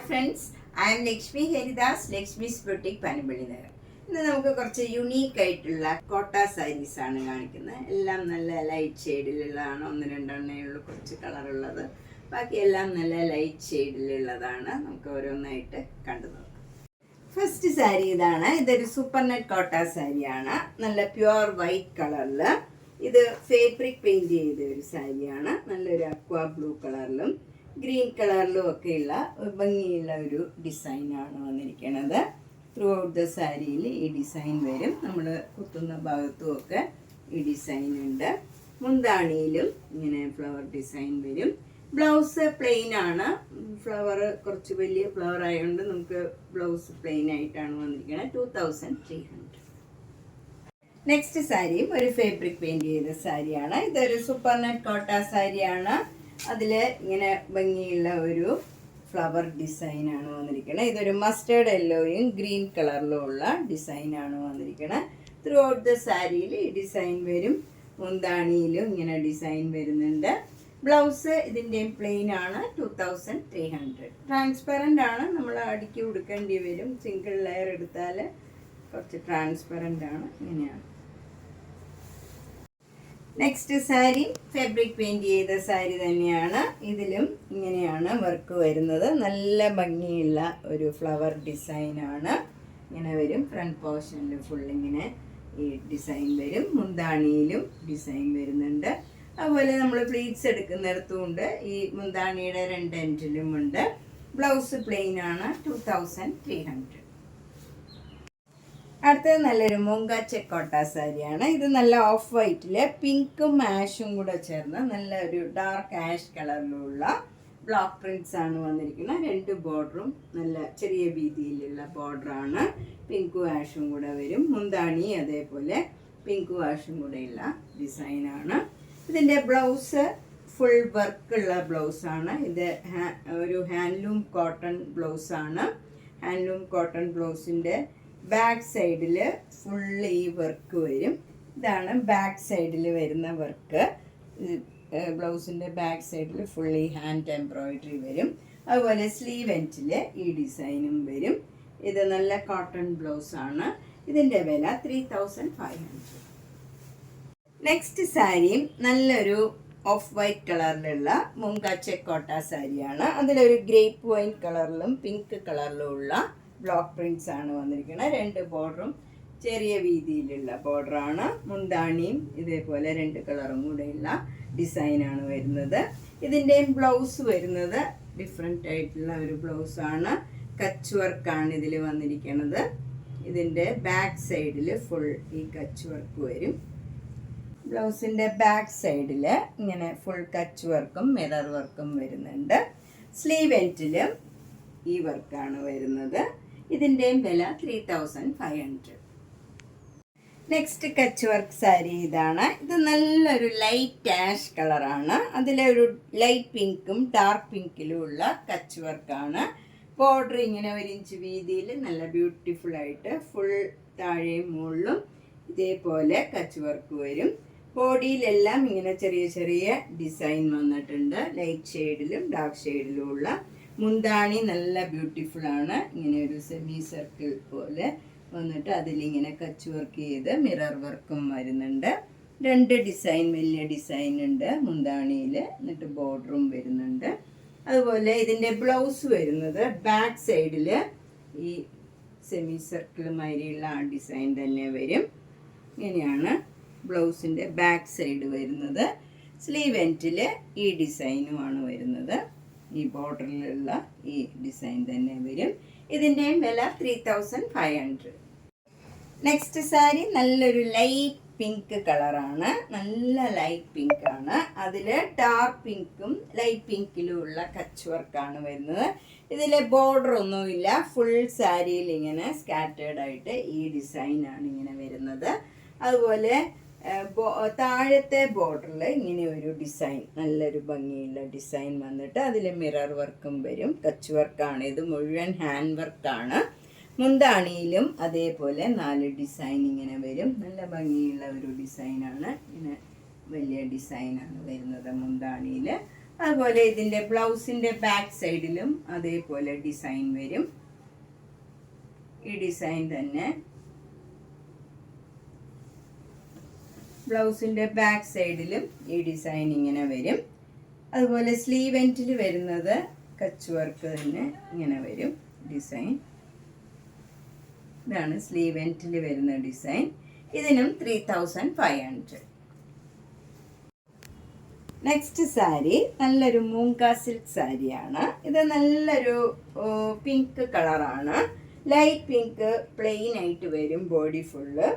Friends, I M Lakshmi Haridas, Lakshmi's boutique Panampilly Nagar. ഇന്ന് നമുക്ക് കുറച്ച് യുണീക്ക് ആയിട്ടുള്ള കോട്ട സാരീസ് ആണ് കാണിക്കുന്നത്. എല്ലാം നല്ല ലൈറ്റ് ഷെയ്ഡിലുള്ളതാണ്. ഒന്ന് രണ്ടെണ്ണേ ഉള്ളൂ കുറച്ച് കളറുള്ളത്. ബാക്കിയെല്ലാം നല്ല ലൈറ്റ് ഷെയ്ഡിലുള്ളതാണ്. നമുക്ക് ഓരോന്നായിട്ട് കണ്ടു നോക്കാം. ഫസ്റ്റ് സാരി ഇതാണ്. ഇതൊരു സൂപ്പർ നെറ്റ് കോട്ട സാരിയാണ്. നല്ല പ്യുവർ വൈറ്റ് കളറിൽ. ഇത് ഫാബ്രിക് പെയിന്റ് ചെയ്ത ഒരു സാരിയാണ്. നല്ലൊരു അക്വാ ബ്ലൂ കളറിലും ഗ്രീൻ കളറിലും ഒക്കെയുള്ള ഭംഗിയുള്ള ഒരു ഡിസൈനാണ് വന്നിരിക്കുന്നത്. ത്രൂ ഔട്ട് ദ സാരിയിൽ ഈ ഡിസൈൻ വരും. നമ്മൾ കുത്തുന്ന ഭാഗത്തും ഒക്കെ ഈ ഡിസൈൻ ഉണ്ട്. മുന്താണിയിലും ഇങ്ങനെ ഫ്ലവർ ഡിസൈൻ വരും. ബ്ലൗസ് പ്ലെയിൻ ആണ്. ഫ്ലവർ കുറച്ച് വലിയ ഫ്ലവർ ആയതുകൊണ്ട് നമുക്ക് ബ്ലൗസ് പ്ലെയിൻ ആയിട്ടാണ് വന്നിരിക്കുന്നത്. 2300. നെക്സ്റ്റ് സാരിയും ഒരു ഫാബ്രിക് പെയിന്റ് ചെയ്ത സാരിയാണ്. ഇതൊരു സൂപ്പർ നെറ്റ് കോട്ട സാരിയാണ്. അതിൽ ഇങ്ങനെ ഭംഗിയുള്ള ഒരു ഫ്ലവർ ഡിസൈനാണ് വന്നിരിക്കുന്നത്. ഇതൊരു മസ്റ്റേർഡ് യെല്ലോയും ഗ്രീൻ കളറിലും ഉള്ള ഡിസൈനാണ് വന്നിരിക്കുന്നത്. ത്രൂ ഔട്ട് ദ സാരിയിൽ ഈ ഡിസൈൻ വരും. മുന്താണിയിലും ഇങ്ങനെ ഡിസൈൻ വരുന്നുണ്ട്. ബ്ലൗസ് ഇതിൻ്റെയും പ്ലെയിൻ ആണ്. 2300. ട്രാൻസ്പെറൻ്റ് ആണ്. നമ്മൾ അടുക്കി ഉടുക്കേണ്ടി വരും. സിംഗിൾ ലെയർ എടുത്താൽ കുറച്ച് ട്രാൻസ്പെറൻ്റ് ആണ്. ഇങ്ങനെയാണ്. നെക്സ്റ്റ് സാരി ഫാബ്രിക് പെയിന്റ് ചെയ്ത സാരി തന്നെയാണ്. ഇതിലും ഇങ്ങനെയാണ് വർക്ക് വരുന്നത്. നല്ല ഭംഗിയുള്ള ഒരു ഫ്ലവർ ഡിസൈനാണ്. ഇങ്ങനെ വരും. ഫ്രണ്ട് പോർഷനിൽ ഫുൾ ഇങ്ങനെ ഈ ഡിസൈൻ വരും. മുന്താണിയിലും ഡിസൈൻ വരുന്നുണ്ട്. അതുപോലെ നമ്മൾ പ്ലീറ്റ്സ് എടുക്കുന്നിടത്തും ഉണ്ട്. ഈ മുന്താണിയുടെ രണ്ട് എൻഡിലും ഉണ്ട്. ബ്ലൗസ് പ്ലെയിൻ ആണ്. 2300. അടുത്തത് നല്ലൊരു മൂങ്ക ചെക്ക് കോട്ട സാരിയാണ്. ഇത് നല്ല ഓഫ് വൈറ്റിൽ പിങ്കും ആഷും കൂടെ ചേർന്ന് നല്ല ഒരു ഡാർക്ക് ആഷ് കളറിലുള്ള ബ്ലോക്ക് പ്രിന്റ്സ് ആണ് വന്നിരിക്കുന്നത്. രണ്ട് ബോർഡറും നല്ല ചെറിയ വീതിയിലുള്ള ബോർഡറാണ്. പിങ്കും ആഷും കൂടെ വരും. മുന്താണി അതേപോലെ പിങ്കും ആഷും കൂടെയുള്ള ഡിസൈനാണ്. ഇതിൻ്റെ ബ്ലൗസ് ഫുൾ വർക്കുള്ള ബ്ലൗസാണ്. ഇത് ഒരു ഹാൻഡ്ലൂം കോട്ടൺ ബ്ലൗസാണ്. ഹാൻഡ്ലൂം കോട്ടൺ ബ്ലൗസിൻ്റെ ബാക്ക് സൈഡിൽ ഫുള്ള് ഈ വർക്ക് വരും. ഇതാണ് ബാക്ക് സൈഡിൽ വരുന്ന വർക്ക്. ബ്ലൗസിൻ്റെ ബാക്ക് സൈഡിൽ ഫുള്ളി ഹാൻഡ് എംബ്രോയിഡറി വരും. അതുപോലെ സ്ലീവ് എൻഡിൽ ഈ ഡിസൈനും വരും. ഇത് നല്ല കോട്ടൺ ബ്ലൗസാണ്. ഇതിൻ്റെ വില 3500. നെക്സ്റ്റ് സാരിയും നല്ലൊരു ഓഫ് വൈറ്റ് കളറിലുള്ള മൂങ്ക ചെക്ക് കോട്ട സാരിയാണ്. അതിലൊരു ഗ്രേപ്പ് വൈൻ കളറിലും പിങ്ക് കളറിലും ഉള്ള ബ്ലോക്ക് പ്രിന്റ്സ് ആണ് വന്നിരിക്കുന്നത്. രണ്ട് ബോർഡറും ചെറിയ വീതിയിലുള്ള ബോർഡറാണ്. മുന്താണിയും ഇതേപോലെ രണ്ട് കളറും കൂടെയുള്ള ഡിസൈനാണ് വരുന്നത്. ഇതിൻ്റെയും ബ്ലൗസ് വരുന്നത് ഡിഫറെൻ്റ് ആയിട്ടുള്ള ഒരു ബ്ലൗസാണ്. കച്ച് വർക്കാണ് ഇതിൽ വന്നിരിക്കുന്നത്. ഇതിൻ്റെ ബാക്ക് സൈഡിൽ ഫുൾ ഈ കച്ച് വർക്ക് വരും. ബ്ലൗസിൻ്റെ ബാക്ക് സൈഡിൽ ഇങ്ങനെ ഫുൾ കച്ച് വർക്കും മിറർ വർക്കും വരുന്നുണ്ട്. സ്ലീവ് എൻഡിലും ഈ വർക്കാണ് വരുന്നത്. ഇതിൻ്റെയും വില 3500. നെക്സ്റ്റ് കച്ച് വർക്ക് സാരി ഇതാണ്. ഇത് നല്ലൊരു ലൈറ്റ് ആഷ് കളറാണ്. അതിലൊരു ലൈറ്റ് പിങ്കും ഡാർക്ക് പിങ്കിലും ഉള്ള കച്ച് വർക്കാണ്. ബോർഡർ ഇങ്ങനെ 1 ഇഞ്ച് വീതിയിൽ നല്ല ബ്യൂട്ടിഫുൾ ആയിട്ട് ഫുൾ താഴെയും മുകളിലും ഇതേപോലെ കച്ച് വർക്ക് വരും. ബോഡിയിലെല്ലാം ഇങ്ങനെ ചെറിയ ചെറിയ ഡിസൈൻ വന്നിട്ടുണ്ട്. ലൈറ്റ് ഷെയ്ഡിലും ഡാർക്ക് ഷെയ്ഡിലും ഉള്ള. മുന്താണി നല്ല ബ്യൂട്ടിഫുൾ ആണ്. ഇങ്ങനെ ഒരു സെമി സർക്കിൾ പോലെ വന്നിട്ട് അതിലിങ്ങനെ കച്ച് വർക്ക് ചെയ്ത് മിറർ വർക്കും വരുന്നുണ്ട്. രണ്ട് ഡിസൈൻ വലിയ ഡിസൈൻ ഉണ്ട് മുന്താണിയിൽ. എന്നിട്ട് ബോർഡറും വരുന്നുണ്ട്. അതുപോലെ ഇതിൻ്റെ ബ്ലൗസ് വരുന്നത് ബാക്ക് സൈഡിൽ ഈ സെമി സർക്കിൾ മാതിരിയുള്ള ആ ഡിസൈൻ തന്നെ വരും. ഇങ്ങനെയാണ് ബ്ലൗസിൻ്റെ ബാക്ക് സൈഡ് വരുന്നത്. സ്ലീവ് എൻഡിൽ ഈ ഡിസൈനുമാണ് വരുന്നത്. ഈ ബോർഡറിലുള്ള ഈ ഡിസൈൻ തന്നെ വരും. ഇതിൻ്റെയും വില 3500. നെക്സ്റ്റ് സാരി നല്ലൊരു ലൈറ്റ് പിങ്ക് കളറാണ്. നല്ല ലൈറ്റ് പിങ്ക് ആണ്. അതിൽ ഡാർക്ക് പിങ്കും ലൈറ്റ് പിങ്കിലും ഉള്ള കച്ച് വർക്കാണ് വരുന്നത്. ഇതിൽ ബോർഡർ ഒന്നുമില്ല. ഫുൾ സാരിയിൽ ഇങ്ങനെ സ്കാറ്റേർഡ് ആയിട്ട് ഈ ഡിസൈനാണ് ഇങ്ങനെ വരുന്നത്. അതുപോലെ താഴത്തെ ബോർഡറിൽ ഇങ്ങനെ ഒരു ഡിസൈൻ നല്ലൊരു ഭംഗിയുള്ള ഡിസൈൻ വന്നിട്ട് അതിൽ മിറർ വർക്കും വരും. കച്ച് വർക്കാണ്. ഇത് മുഴുവൻ ഹാൻഡ് വർക്കാണ്. മുന്താണിയിലും അതേപോലെ 4 ഡിസൈൻ ഇങ്ങനെ വരും. നല്ല ഭംഗിയുള്ള ഒരു ഡിസൈനാണ്. ഇങ്ങനെ വലിയ ഡിസൈനാണ് വരുന്നത് മുന്താണിയിൽ. അതുപോലെ ഇതിൻ്റെ ബ്ലൗസിൻ്റെ ബാക്ക് സൈഡിലും അതേപോലെ ഡിസൈൻ വരും. ഈ ഡിസൈൻ തന്നെ ബ്ലൗസിൻ്റെ ബാക്ക് സൈഡിലും ഈ ഡിസൈൻ ഇങ്ങനെ വരും. അതുപോലെ സ്ലീവ് എൻഡിൽ വരുന്നത് കച്ച് വർക്ക് തന്നെ ഇങ്ങനെ വരും ഡിസൈൻ. ഇതാണ് സ്ലീവ് എൻഡിൽ വരുന്ന ഡിസൈൻ. ഇതിനും 3500. നെക്സ്റ്റ് സാരി നല്ലൊരു മൂങ്ക സിൽക്ക് സാരിയാണ്. ഇത് നല്ലൊരു പിങ്ക് കളറാണ്. ലൈറ്റ് പിങ്ക് പ്ലെയിൻ ആയിട്ട് വരും. ബോഡി ഫുള്ള്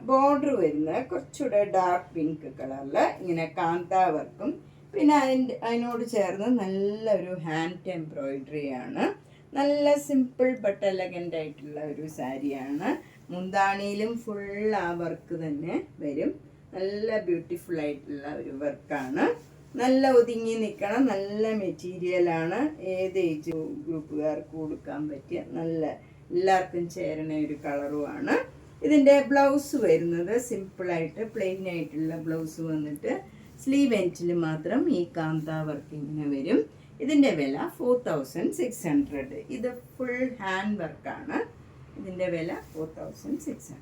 ബോർഡർ വരുന്നത് കുറച്ചുകൂടെ ഡാർക്ക് പിങ്ക് കളറിൽ ഇങ്ങനെ കാന്താ വർക്കും പിന്നെ അതിനോട് ചേർന്ന് നല്ലൊരു ഹാൻഡ് എംബ്രോയിഡറി ആണ്. നല്ല സിമ്പിൾ ബട്ട് എലഗൻ്റ് ആയിട്ടുള്ള ഒരു സാരിയാണ്. മുന്താണിയിലും ഫുൾ ആ വർക്ക് തന്നെ വരും. നല്ല ബ്യൂട്ടിഫുൾ ആയിട്ടുള്ള ഒരു വർക്കാണ്. നല്ല ഒതുങ്ങി നിൽക്കണം. നല്ല മെറ്റീരിയലാണ്. ഏത് ഏജ് ഗ്രൂപ്പുകാർക്ക് കൊടുക്കാൻ പറ്റിയ നല്ല എല്ലാവർക്കും ചേരണ ഒരു കളറുമാണ്. ഇതിൻ്റെ ബ്ലൗസ് വരുന്നത് സിമ്പിളായിട്ട് പ്ലെയിൻ ആയിട്ടുള്ള ബ്ലൗസ് വന്നിട്ട് സ്ലീവ് എൻഡിൽ മാത്രം ഈ കാന്താ വർക്ക് ഇങ്ങനെ വരും. ഇതിൻ്റെ വില 4600. ഇത് ഫുൾ ഹാൻഡ് വർക്കാണ്. ഇതിൻ്റെ വില 4600.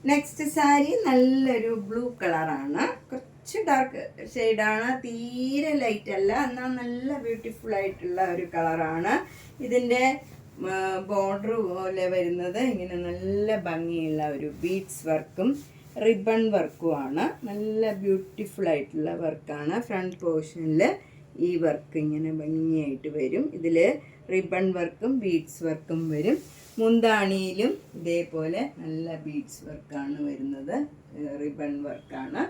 നെക്സ്റ്റ് സാരി നല്ലൊരു ബ്ലൂ കളറാണ്. കുറച്ച് ഡാർക്ക് ഷെയ്ഡാണ്. തീരെ ലൈറ്റ് അല്ല, എന്നാൽ നല്ല ബ്യൂട്ടിഫുൾ ആയിട്ടുള്ള ഒരു കളറാണ്. ഇതിൻ്റെ ബോർഡർ പോലെ വരുന്നത് ഇങ്ങനെ നല്ല ഭംഗിയുള്ള ഒരു ബീഡ്സ് വർക്കും റിബൺ വർക്കുമാണ്. നല്ല ബ്യൂട്ടിഫുൾ ആയിട്ടുള്ള വർക്കാണ്. ഫ്രണ്ട് പോർഷനിൽ ഈ വർക്ക് ഇങ്ങനെ ഭംഗിയായിട്ട് വരും. ഇതിൽ റിബൺ വർക്കും ബീഡ്സ് വർക്കും വരും. മുന്താണിയിലും ഇതേപോലെ നല്ല ബീഡ്സ് വർക്കാണ് വരുന്നത്. റിബൺ വർക്കാണ്.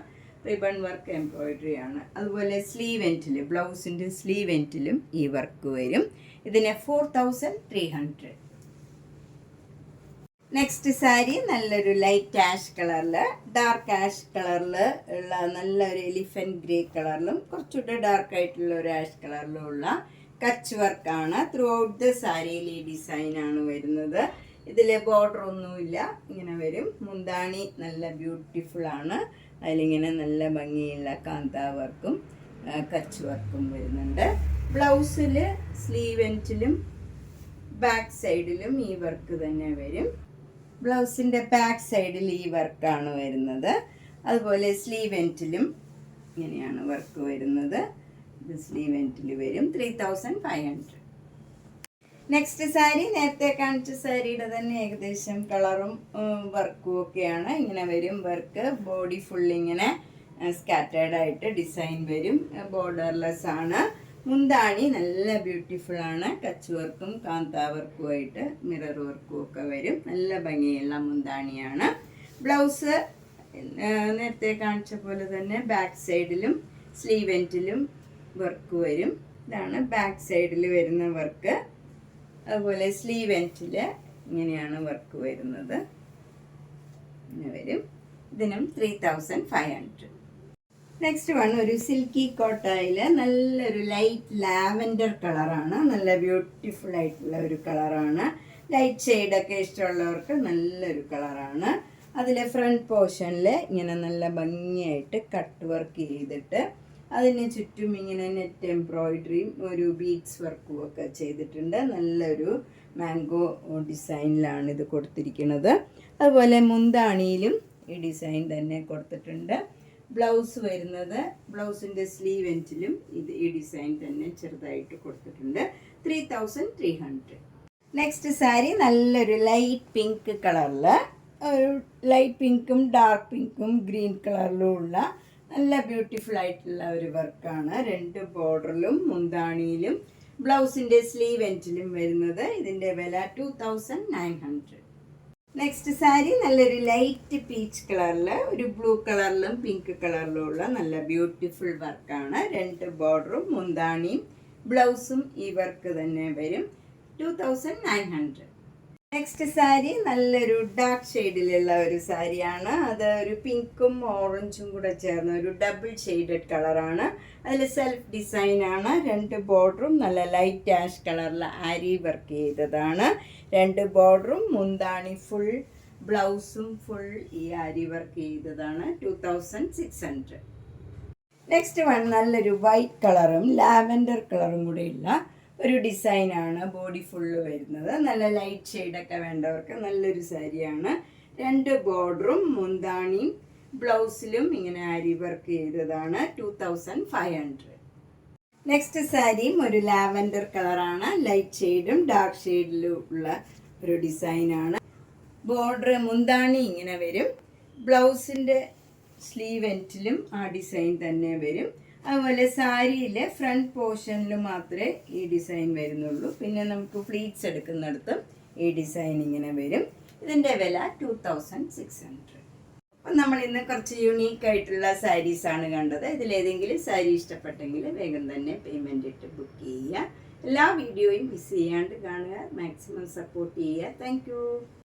റിബൺ വർക്ക് എംബ്രോയിഡറി ആണ്. അതുപോലെ സ്ലീവ് എൻഡിൽ ബ്ലൗസിൻ്റെ സ്ലീവ് എൻഡിലും ഈ വർക്ക് വരും. ഇതിന് 4300. നെക്സ്റ്റ് സാരി നല്ലൊരു ലൈറ്റ് ആഷ് കളറിൽ ഡാർക്ക് ആഷ് കളറിൽ ഉള്ള നല്ലൊരു എലിഫൻറ്റ് ഗ്രേ കളറിലും കുറച്ചുകൂടെ ഡാർക്ക് ആയിട്ടുള്ള ഒരു ആഷ് കളിലും ഉള്ള കച്ച് വർക്കാണ്. ത്രൂ ഔട്ട് ദ സാരിയിൽ ഈ ഡിസൈനാണ് വരുന്നത്. ഇതിൽ ബോർഡർ ഒന്നുമില്ല, ഇങ്ങനെ വരും. മുന്താണി നല്ല ബ്യൂട്ടിഫുൾ ആണ്. അതിലിങ്ങനെ നല്ല ഭംഗിയുള്ള കാന്താ വർക്കും കച്ച് വർക്കും വരുന്നുണ്ട്. ബ്ലൗസിൽ സ്ലീവ് എൻഡിലും ബാക്ക് സൈഡിലും ഈ വർക്ക് തന്നെ വരും. ബ്ലൗസിൻ്റെ ബാക്ക് സൈഡിൽ ഈ വർക്കാണ് വരുന്നത്. അതുപോലെ സ്ലീവ് എൻഡിലും ഇങ്ങനെയാണ് വർക്ക് വരുന്നത്. ഇത് സ്ലീവ് എൻഡിൽ വരും. 3500. നെക്സ്റ്റ് സാരി നേരത്തെ കാണിച്ച സാരിയുടെ തന്നെ ഏകദേശം കളറും വർക്കും ഒക്കെയാണ്. ഇങ്ങനെ വരും വർക്ക്. ബോഡി ഫുൾ ഇങ്ങനെ സ്കാറ്റേർഡ് ആയിട്ട് ഡിസൈൻ വരും. ബോർഡർലെസ് ആണ്. മുന്താണി നല്ല ബ്യൂട്ടിഫുൾ ആണ്. കച്ച് വർക്കും കാന്താ വർക്കുമായിട്ട് മിറർ വർക്കും ഒക്കെ വരും. നല്ല ഭംഗിയുള്ള മുന്താണിയാണ്. ബ്ലൗസ് നേരത്തെ കാണിച്ച പോലെ തന്നെ ബാക്ക് സൈഡിലും സ്ലീവ് എൻഡിലും വർക്ക് വരും. ഇതാണ് ബാക്ക് സൈഡിൽ വരുന്ന വർക്ക്. അതുപോലെ സ്ലീവ് എൻഡിൽ ഇങ്ങനെയാണ് വർക്ക് വരുന്നത്. ഇങ്ങനെ വരും. ഇതിനും 3500. നെക്സ്റ്റ് വൺ ഒരു സിൽക്കി കോട്ടയിൽ നല്ലൊരു ലൈറ്റ് ലാവൻഡർ കളറാണ്. നല്ല ബ്യൂട്ടിഫുൾ ആയിട്ടുള്ള ഒരു കളറാണ്. ലൈറ്റ് ഷെയ്ഡൊക്കെ ഇഷ്ടമുള്ളവർക്ക് നല്ലൊരു കളറാണ്. അതിലെ ഫ്രണ്ട് പോർഷനിൽ ഇങ്ങനെ നല്ല ഭംഗിയായിട്ട് കട്ട് വർക്ക് ചെയ്തിട്ട് അതിന് ചുറ്റും ഇങ്ങനെ നെറ്റ് എംബ്രോയിഡറിയും ഒരു ബീഡ്സ് വർക്കും ഒക്കെ ചെയ്തിട്ടുണ്ട്. നല്ലൊരു മാംഗോ ഡിസൈനിലാണ് ഇത് കൊടുത്തിരിക്കുന്നത്. അതുപോലെ മുന്താണിയിലും ഈ ഡിസൈൻ തന്നെ കൊടുത്തിട്ടുണ്ട്. ബ്ലൗസ് വരുന്നത് ബ്ലൗസിൻ്റെ സ്ലീവ് എൻഡിലും ഇത് ഈ ഡിസൈൻ തന്നെ ചെറുതായിട്ട് കൊടുത്തിട്ടുണ്ട്. 3300. നെക്സ്റ്റ് സാരി നല്ലൊരു ലൈറ്റ് പിങ്ക് കളറിൽ ഒരു ലൈറ്റ് പിങ്കും ഡാർക്ക് പിങ്കും ഗ്രീൻ കളറിലും ഉള്ള നല്ല ബ്യൂട്ടിഫുൾ ആയിട്ടുള്ള ഒരു വർക്കാണ്. 2 ബോർഡറിലും മുന്താണിയിലും ബ്ലൗസിൻ്റെ സ്ലീവ് എൻഡിലും വരുന്നത്. ഇതിൻ്റെ വില 2900. നെക്സ്റ്റ് സാരി നല്ലൊരു ലൈറ്റ് പീച്ച് കളറിൽ ഒരു ബ്ലൂ കളറിലും പിങ്ക് കളറിലും ഉള്ള നല്ല ബ്യൂട്ടിഫുൾ വർക്കാണ്. 2 ബോർഡറും മുന്താണിയും ബ്ലൗസും ഈ വർക്ക് തന്നെ വരും. 2900. നെക്സ്റ്റ് സാരി നല്ലൊരു ഡാർക്ക് ഷെയ്ഡിലുള്ള ഒരു സാരിയാണ്. അത് ഒരു പിങ്കും ഓറഞ്ചും കൂടെ ചേർന്ന ഒരു ഡബിൾ ഷെയ്ഡഡ് കളറാണ്. അതിൽ സെൽഫ് ഡിസൈനാണ്. 2 ബോർഡറും നല്ല ലൈറ്റ് ആഷ് കളറിൽ ആരി വർക്ക് ചെയ്തതാണ്. 2 ബോർഡറും മുന്താണി ഫുൾ ബ്ലൗസും ഫുൾ ഈ ആരി വർക്ക് ചെയ്തതാണ്. 2600. നെക്സ്റ്റ് വൺ നല്ലൊരു വൈറ്റ് കളറും ലാവൻഡർ കളറും കൂടെയുള്ള ഒരു ഡിസൈനാണ്. ബോഡി ഫുള്ള് വരുന്നത്. നല്ല ലൈറ്റ് ഷെയ്ഡൊക്കെ വേണ്ടവർക്ക് നല്ലൊരു സാരിയാണ്. 2 ബോർഡറും മുന്താണിയും ബ്ലൗസിലും ഇങ്ങനെ ആരി വർക്ക് ചെയ്തതാണ്. 2500. നെക്സ്റ്റ് സാരിയും ഒരു ലാവൻഡർ കളറാണ്. ലൈറ്റ് ഷെയ്ഡും ഡാർക്ക് ഷെയ്ഡിലും ഉള്ള ഒരു ഡിസൈനാണ്. ബോർഡർ മുന്താണി ഇങ്ങനെ വരും. ബ്ലൗസിൻ്റെ സ്ലീവ് എൻഡിലും ആ ഡിസൈൻ തന്നെ വരും. അതുപോലെ സാരിയിലെ ഫ്രണ്ട് പോർഷനിൽ മാത്രമേ ഈ ഡിസൈൻ വരുന്നുള്ളൂ. പിന്നെ നമുക്ക് ഫ്ലീറ്റ്സ് എടുക്കുന്നിടത്ത് ഈ ഡിസൈൻ ഇങ്ങനെ വരും. ഇതിൻ്റെ വില 2600. അപ്പം നമ്മൾ ഇന്ന് കുറച്ച് യുണീക്കായിട്ടുള്ള സാരീസാണ് കണ്ടത്. ഇതിലേതെങ്കിലും സാരി ഇഷ്ടപ്പെട്ടെങ്കിൽ വേഗം തന്നെ പേയ്മെൻറ്റ് ഇട്ട് ബുക്ക് ചെയ്യുക. എല്ലാ വീഡിയോയും മിസ് ചെയ്യാണ്ട് കാണുക. മാക്സിമം സപ്പോർട്ട് ചെയ്യുക. താങ്ക്